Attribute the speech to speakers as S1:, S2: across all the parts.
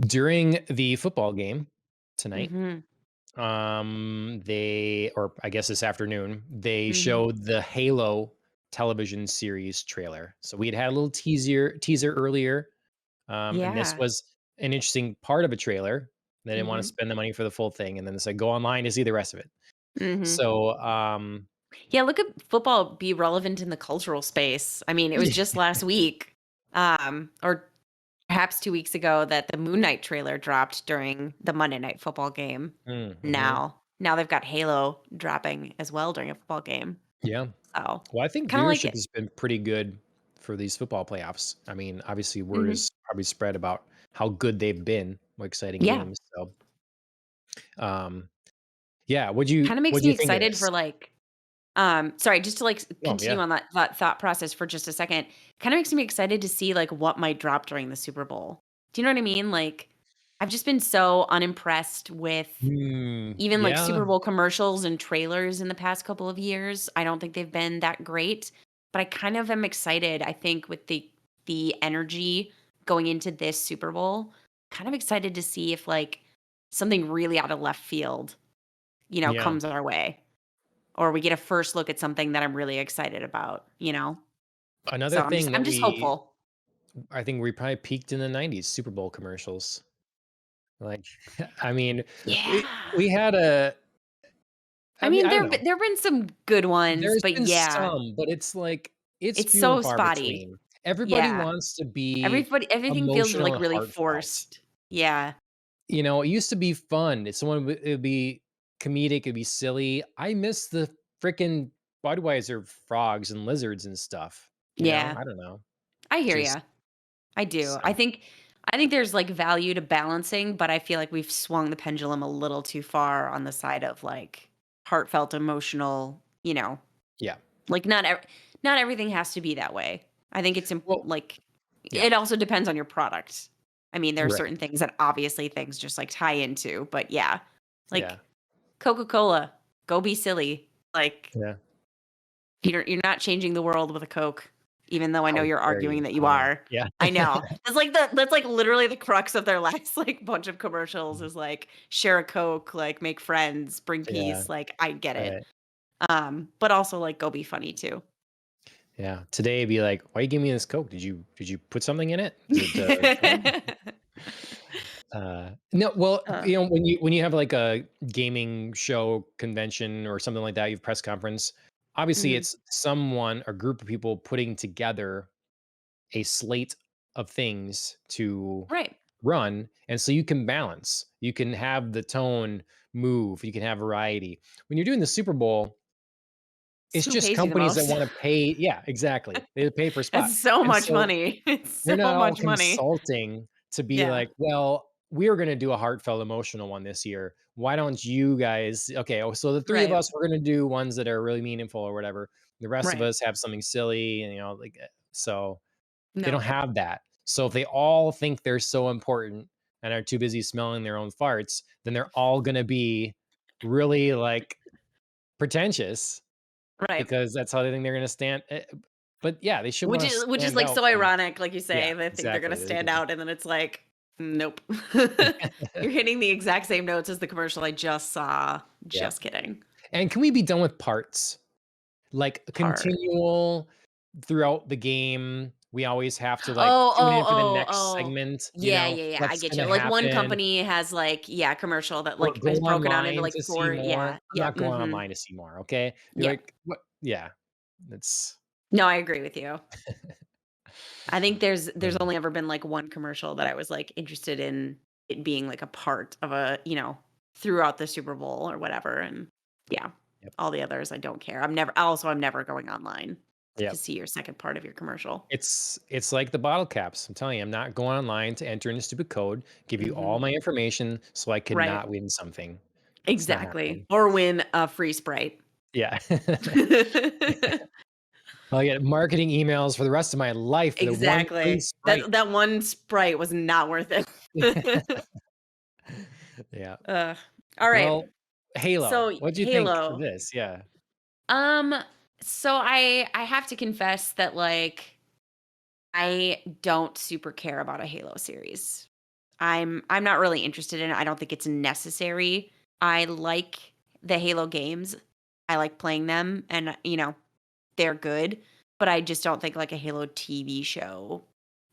S1: During the football game tonight,
S2: Mm-hmm.
S1: or I guess this afternoon, they
S2: Mm-hmm.
S1: showed the Halo television series trailer. So we had a little teaser earlier, and this
S2: Yeah.
S1: was an interesting part of a trailer. They didn't want to
S2: Mm-hmm.
S1: spend the money for the full thing, and then they said, "Go online to see the rest of it."
S2: Mm-hmm.
S1: So,
S2: Yeah, look at football be relevant in the cultural space. I mean, it was just last week, or perhaps 2 weeks ago, that the Moon Knight trailer dropped during the Monday Night Football game.
S1: mhm,
S2: Now they've got Halo dropping as well during a football game.
S1: yeah.
S2: So
S1: Well, I think
S2: kind of like
S1: viewership
S2: it.
S1: has been pretty good for these football playoffs. I mean, obviously, word
S2: Hmm.
S1: is probably spread about how good they've been, what exciting
S2: Yeah,
S1: games. So, um, yeah,
S2: kind of
S1: what
S2: makes
S1: do
S2: me
S1: you think of
S2: excited for
S1: this?
S2: like. Sorry, just to like
S1: Oh,
S2: continue
S1: yeah.
S2: on that thought process for just a second. Kind of makes me excited to see like what might drop during the Super Bowl. Do you know what I mean? Like, I've just been so unimpressed with even like
S1: Yeah,
S2: Super Bowl commercials and trailers in the past couple of years. I don't think they've been that great, but I kind of am excited. I think with the energy going into this Super Bowl, kind of excited to see if like something really out of left field,
S1: yeah.
S2: comes our way, or we get a first look at something that I'm really excited about.
S1: Another
S2: So I'm just
S1: thing
S2: I'm
S1: that
S2: just hopeful.
S1: I think we probably peaked in the '90s Super Bowl commercials. Like, I mean,
S2: Yeah.
S1: we had
S2: I
S1: I mean,
S2: mean,
S1: I don't know.
S2: there've been some good ones,
S1: There's
S2: but
S1: been
S2: yeah,
S1: some, but it's like it's
S2: it's
S1: few and
S2: so
S1: far
S2: spotty.
S1: between. Everybody
S2: Yeah.
S1: wants to be
S2: Everything feels,
S1: emotional
S2: like,
S1: and
S2: really
S1: heartfelt.
S2: forced. Yeah.
S1: It used to be fun. If someone it'd be comedic, it'd be silly. I miss the freaking Budweiser frogs and lizards and stuff,
S2: Yeah.
S1: I don't know.
S2: I hear
S1: Just
S2: ya. I do.
S1: so
S2: I think there's, like, value to balancing, but I feel like we've swung the pendulum a little too far on the side of, like, heartfelt, emotional.
S1: yeah.
S2: Like, not everything has to be that way. I think
S1: Well,
S2: like,
S1: yeah,
S2: it also depends on your product. I mean, there are
S1: right.
S2: certain things that obviously things just, like, tie into, but yeah.
S1: Yeah,
S2: Like, Coca-Cola, go be silly. Like,
S1: yeah.
S2: you're not changing the world with a Coke, even though I know
S1: How
S2: you're
S1: dare you?
S2: arguing that you
S1: I know.
S2: are.
S1: Yeah.
S2: I know. That's like literally the crux of their last, like, bunch of commercials is, like, share a Coke, like, make friends, bring
S1: Yeah,
S2: peace, like, I get it.
S1: right.
S2: But also, like, go be funny too.
S1: Yeah. Today it'd be like, "Why you give me this Coke? Did you put something in it? Is it, fun?" No, well,
S2: Uh,
S1: when you have like a gaming show, convention, or something like that, you have press conference. Obviously,
S2: mhm.
S1: it's someone, a group of people putting together a slate of things to
S2: Right.
S1: run, and so you can balance. You can have the tone move. You can have variety. When you're doing the Super Bowl,
S2: It's
S1: it's
S2: who
S1: just
S2: pays you the
S1: companies that
S2: most.
S1: want to pay. Yeah, exactly. They pay per spot,
S2: That's so
S1: and
S2: much
S1: so
S2: money. It's
S1: they're
S2: so
S1: not all
S2: much money.
S1: consulting to be
S2: Yeah.
S1: like, "Well, we're gonna do a heartfelt, emotional one this year. Why don't you guys" okay, so the 3 of
S2: Right.
S1: us, we're gonna do ones that are really meaningful or whatever. The rest of
S2: Right.
S1: us have something silly and, like, so they don't
S2: No.
S1: have that. So if they all think they're so important and are too busy smelling their own farts, then they're all gonna be really, like, pretentious
S2: Right.
S1: because that's how they think they're gonna stand, but yeah, they should
S2: Which
S1: wanna
S2: is which is,
S1: stand
S2: like,
S1: out
S2: so
S1: from.
S2: ironic, like you
S1: Yeah,
S2: say, they think they're gonna
S1: exactly.
S2: stand out, and then it's like, "Nope." You're hitting the exact same notes as the commercial I just saw.
S1: Yeah.
S2: Just kidding.
S1: And can we be done with parts? Like,
S2: Part.
S1: continual throughout the game, we always have to, like,
S2: Oh,
S1: tune
S2: oh,
S1: in for the
S2: oh,
S1: next
S2: oh.
S1: segment,
S2: Yeah, yeah, yeah, I
S1: what's
S2: get you.
S1: gonna
S2: Like, one
S1: happen,
S2: company has, like, yeah, commercial that,
S1: or
S2: like,
S1: go
S2: is broken out into,
S1: online
S2: like,
S1: to see
S2: 4.
S1: more.
S2: Yeah,
S1: I'm
S2: yep,
S1: not going
S2: mhm.
S1: online to see more, okay? Be
S2: Yep.
S1: like, "What?" Yeah. That's
S2: No, I agree with you. I think there's
S1: mm,
S2: only ever been, like, one commercial that I was, like, interested in it being, like, a part of throughout the Super Bowl or whatever, and yeah,
S1: yep,
S2: all the others, I don't care. I'm never going online to
S1: yep.
S2: see your second part of your commercial.
S1: It's like the bottle caps. I'm telling you, I'm not going online to enter in a stupid code, give you all
S2: Mhm.
S1: my information so I
S2: Right.
S1: cannot win something. It's not
S2: Exactly.
S1: happening.
S2: Or win a free Sprite.
S1: Yeah. I'll get marketing emails for the rest of my life for the one free
S2: Exactly.
S1: Sprite.
S2: That one Sprite was not worth it.
S1: Yeah.
S2: Ugh. Alright.
S1: Well, Halo.
S2: So,
S1: What'd you think of
S2: Halo.
S1: this? Yeah.
S2: Um, so I have to confess that, like, I don't super care about a Halo series. I'm not really interested in it. I don't think it's necessary. I like the Halo games. I like playing them and, they're good, but I just don't think like a Halo TV show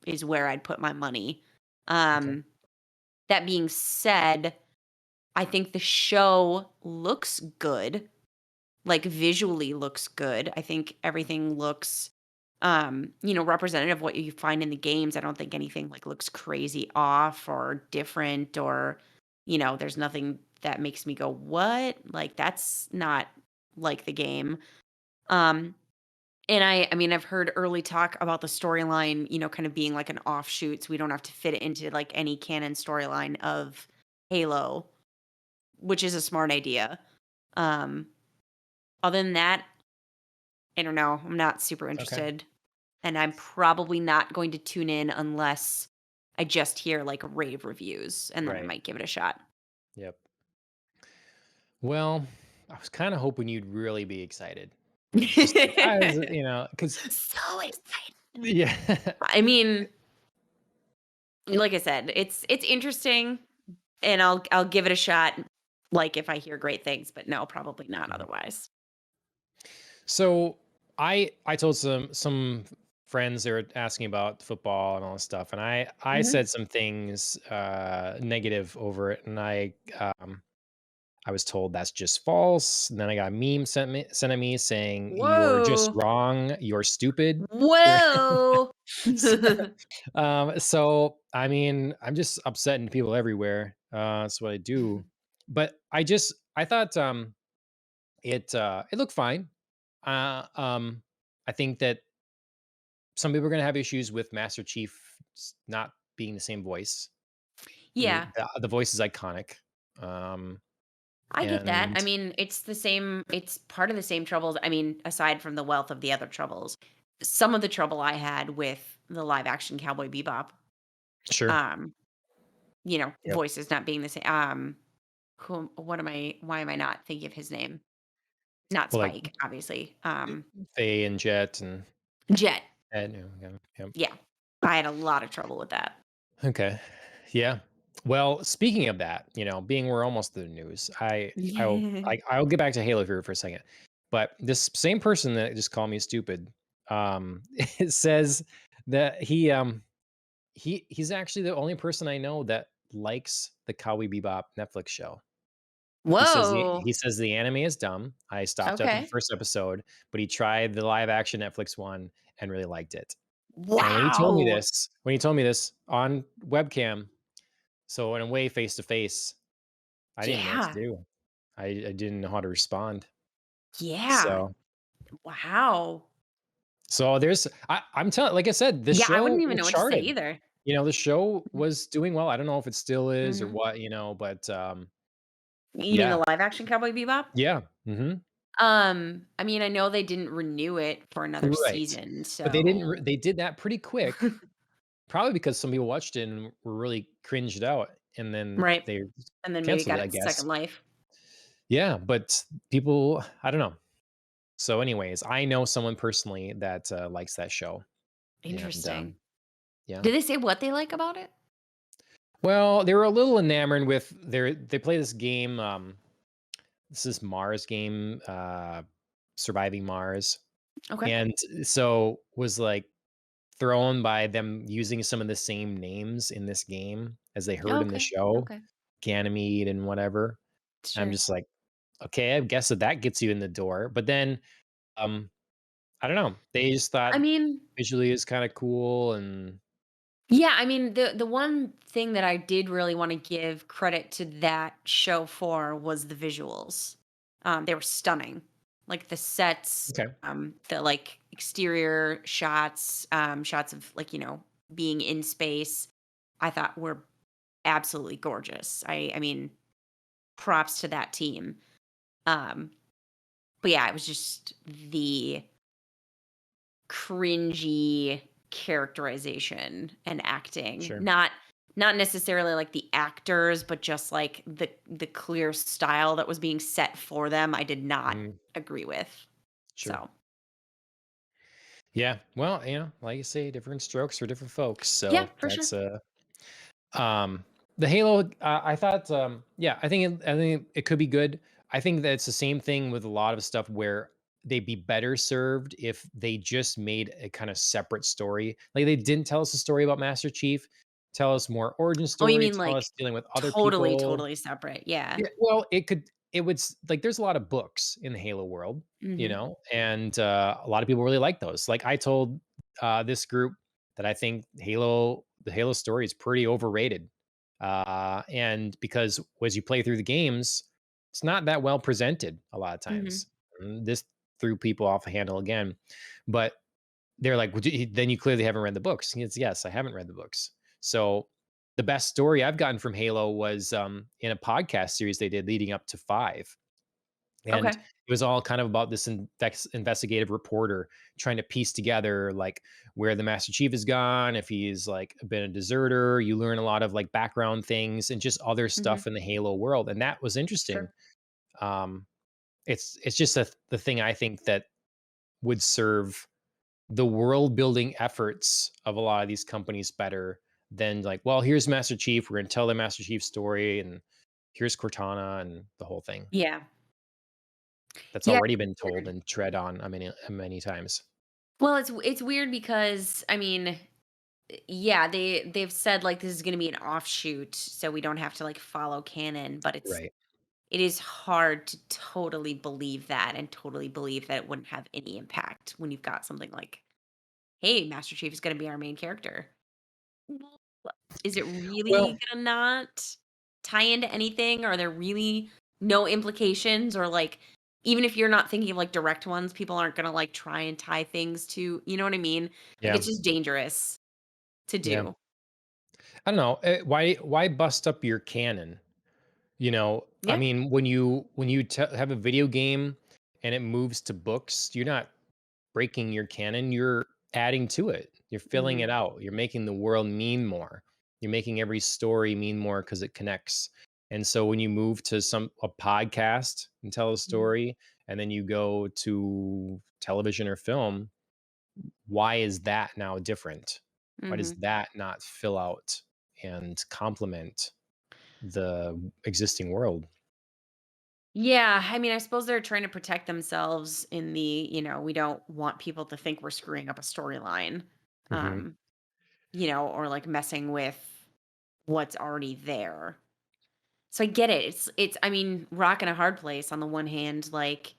S2: is where I'd put my money.
S1: Okay.
S2: Um, that being said, I think the show looks good, like visually looks good. I think everything looks representative of what you find in the games. I don't think anything like looks crazy off or different or there's nothing that makes me go, "What?" Like that's not like the game. Um and I mean, I've heard early talk about the storyline, kind of being like an offshoot, so we don't have to fit it into like any canon storyline of Halo, which is a smart idea. Um, Other than that, I don't know. I'm not super
S1: Okay.
S2: interested, and I'm probably not going to tune in unless I just hear like rave reviews, and then I
S1: Right.
S2: might give it a shot.
S1: Yep. Well, I was kind of hoping you'd really be excited. Just like I was, because
S2: So excited.
S1: yeah.
S2: I mean, like I said, it's interesting. And I'll give it a shot, like, if I hear great things, but no, probably not
S1: Mhm.
S2: otherwise.
S1: So I told some friends, they were asking about football and all this stuff, and I
S2: Mhm.
S1: said some things negative over it, and I was told that's just false. And then I got a meme sent at me saying you're just
S2: Whoa.
S1: wrong, you're stupid.
S2: Whoa.
S1: So, so I mean, I'm just upsetting people everywhere. That's what I do. But I thought it looked fine. Uh, um, I think that some people are gonna have issues with Master Chief not being the same voice.
S2: Yeah,
S1: The voice is iconic. Um,
S2: I get that.
S1: and
S2: I mean, it's part of the same troubles. I mean, aside from the wealth of the other troubles, some of the trouble I had with the live action Cowboy Bebop,
S1: sure,
S2: um,
S1: yep.
S2: voices not being the same. Why am I not thinking of his name? Not
S1: Well, like
S2: Spike, obviously.
S1: Faye and Jet and
S2: Jet.
S1: Ed, yeah, yep.
S2: Yeah. I had a lot of trouble with that.
S1: Okay. Yeah. Well, speaking of that, being we're almost to the news, I'll get back to Halo here for a second. But this same person that just called me stupid, it says that he's actually the only person I know that likes the Cowboy Bebop Netflix show.
S2: Whoa.
S1: He says the anime is dumb. I stopped after the
S2: Okay.
S1: first episode, but he tried the live action Netflix one and really liked it. And
S2: Wow.
S1: when he told me this on webcam, so in a way, face to face, I didn't know what to
S2: Yeah.
S1: do. I didn't know how to respond.
S2: Yeah.
S1: So
S2: Wow.
S1: I'm telling, like I said, the
S2: Yeah, I wouldn't
S1: show
S2: even
S1: was
S2: know what to say
S1: charted.
S2: either.
S1: The show
S2: Mhm.
S1: was doing well. I don't know if it still is or
S2: Mhm.
S1: what, but
S2: You mean
S1: yeah,
S2: the live action Cowboy Bebop?
S1: yeah, hmm
S2: I mean, I know they didn't renew it for another
S1: right.
S2: season,
S1: But
S2: so
S1: they did that pretty quick. Probably because some people watched it and were really cringed out, and then
S2: right.
S1: they
S2: And then maybe
S1: canceled
S2: got
S1: it, I
S2: its second
S1: guess.
S2: life.
S1: Yeah, but people, I don't know. So, anyways, I know someone personally that likes that show, and
S2: Interesting.
S1: yeah.
S2: Did they say what they like about it?
S1: Well, they were a little enamored with they play this game. This is Mars game, surviving Mars,
S2: Okay.
S1: and so was like thrown by them using some of the same names in this game as they heard in the
S2: Okay.
S1: show,
S2: Okay.
S1: Ganymede and whatever. I'm
S2: Sure.
S1: just like, okay, I guess that gets you in the door. But then, um, I don't know. They just
S2: I
S1: thought
S2: mean,
S1: visually is kind of cool, and
S2: yeah, I mean, the one thing that I did really wanna give credit to that show for was the visuals. They were stunning. Like, the sets,
S1: okay,
S2: the, like, exterior shots, shots of, like, being in space, I thought were absolutely gorgeous. I mean, props to that team. Um, but yeah, it was just the cringy characterization and acting.
S1: sure,
S2: Not necessarily like the actors, but just like the clear style that was being set for them, I did not
S1: mm,
S2: agree with.
S1: sure.
S2: So,
S1: Yeah, well, like you say, different strokes for different folks.
S2: yeah,
S1: So
S2: for sure.
S1: that's The Halo, I thought, yeah, I think it could be good. I think that it's the same thing with a lot of stuff where they'd be better served if they just made a kind of separate story. Like they didn't tell us a story about Master Chief, tell us more origin
S2: Oh, you
S1: story,
S2: mean,
S1: tell
S2: like,
S1: us dealing with other
S2: totally,
S1: people.
S2: totally separate, yeah.
S1: Yeah, well, it would like there's a lot of books in the Halo world,
S2: Mhm,
S1: and a lot of people really like those. Like I told this group that I think the Halo story is pretty overrated, and because as you play through the games, it's not that well presented a lot of
S2: mhm,
S1: times. This threw people off the handle again, but they're like, then you clearly haven't read the books. And it's, yes, I haven't read the books. So the best story I've gotten from Halo was in a podcast series they did leading up to five. And
S2: okay,
S1: it was all kind of about this investigative reporter trying to piece together like where the Master Chief is gone, if he's like been a deserter. You learn a lot of like background things and just other
S2: mhm,
S1: stuff in the Halo world. And that was interesting.
S2: sure.
S1: Um, it's just the thing I think that would serve the world building efforts of a lot of these companies better than like, well, here's Master Chief. We're going to tell the Master Chief story, and here's Cortana and the whole thing
S2: Yeah.
S1: that's
S2: Yeah,
S1: already been
S2: it's
S1: told
S2: weird.
S1: and tread on many times.
S2: Well, it's weird because, I mean, yeah, they've said, like, this is gonna be an offshoot, so we don't have to, like, follow canon, but
S1: Right.
S2: it is hard to totally believe that and totally believe that it wouldn't have any impact when you've got something like, "Hey, Master Chief is gonna be our main character." Well, is it
S1: Well,
S2: really gonna not tie into anything? Are there really no implications? Or, like, even if you're not thinking of, like, direct ones, people aren't gonna, like, try and tie things to, you know what I mean? Like,
S1: yeah,
S2: it's just dangerous to
S1: yeah.
S2: do.
S1: I don't know. Why bust up your canon? I
S2: Yeah.
S1: mean, when you have a video game and it moves to books, you're not breaking your canon, you're adding to it. You're filling
S2: Mhm,
S1: it out. You're making the world mean more. You're making every story mean more because it connects. And so when you move to a podcast and tell a
S2: mhm,
S1: story, and then you go to television or film, why is that now different? Why does
S2: mhm.
S1: that not fill out and complement the existing world?
S2: Yeah, I mean, I suppose they're trying to protect themselves in the, we don't want people to think we're screwing up a storyline,
S1: Hmm.
S2: um, or like messing with what's already there. So I get it. It's I mean, rock and a hard place on the one hand, like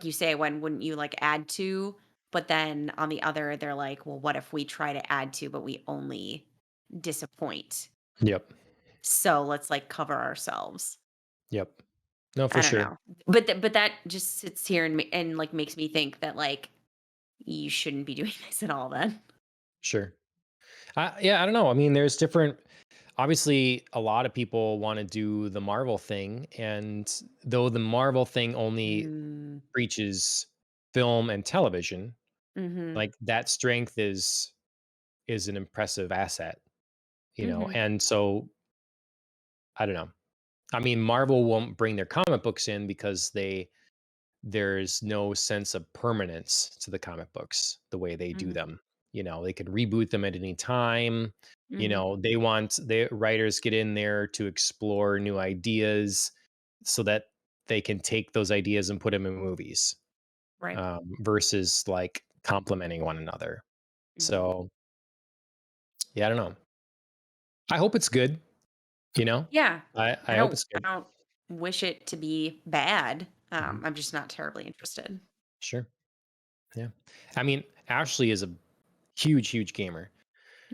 S2: you say, when wouldn't you like add to? But then on the other, they're like, well, what if we try to add to, but we only disappoint?
S1: Yep.
S2: So let's like cover ourselves.
S1: Yep. No, for
S2: I don't
S1: sure.
S2: know. But that just sits here and like makes me think that like you shouldn't be doing this at all then.
S1: Sure. Yeah, I don't know. I mean, there's different. Obviously, a lot of people want to do the Marvel thing, and though the Marvel thing only
S2: Mm,
S1: reaches film and television,
S2: mhm,
S1: like that strength is an impressive asset,
S2: mhm,
S1: And so I don't know. I mean, Marvel won't bring their comic books in because there's no sense of permanence to the comic books the way they do
S2: mhm,
S1: them. They could reboot them at any time.
S2: mhm,
S1: The writers get in there to explore new ideas so that they can take those ideas and put them in movies,
S2: right.
S1: versus like complementing one another.
S2: Mhm.
S1: So yeah, I don't know. I hope it's good. You know,
S2: Yeah.
S1: I hope it's
S2: I
S1: good.
S2: don't wish it to be bad.
S1: Mhm.
S2: I'm just not terribly interested.
S1: Sure. Yeah. I mean, Ashley is a huge gamer.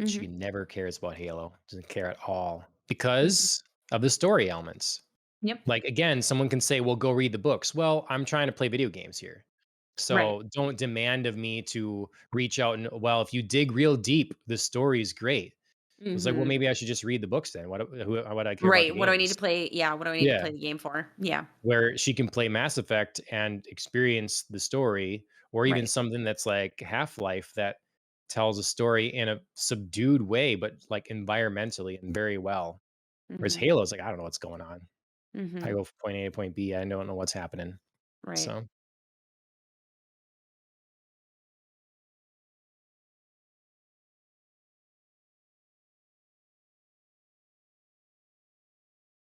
S1: She
S2: Mhm,
S1: never cares about Halo, doesn't care at all
S2: mhm.
S1: because of the story elements.
S2: Yep.
S1: Like, again, someone can say, well, go read the books. Well, I'm trying to play video games here.
S2: Right.
S1: So don't demand of me to reach out and, well, if you dig real deep, the story is great. It's like, well,
S2: Mhm.
S1: maybe I should just read the books then. What I care about the
S2: Right. What do I need to
S1: games?
S2: play? Yeah, what do I need to
S1: Yeah.
S2: play the game for? Yeah.
S1: Where she can play Mass Effect and experience the story, or even
S2: Right.
S1: something that's like Half-Life that tells a story in a subdued way, but like environmentally and very well. Whereas
S2: Mhm.
S1: Halo's like, I don't know what's going on. I
S2: Mhm.
S1: go from point A to point B. I don't know what's happening.
S2: Right.
S1: So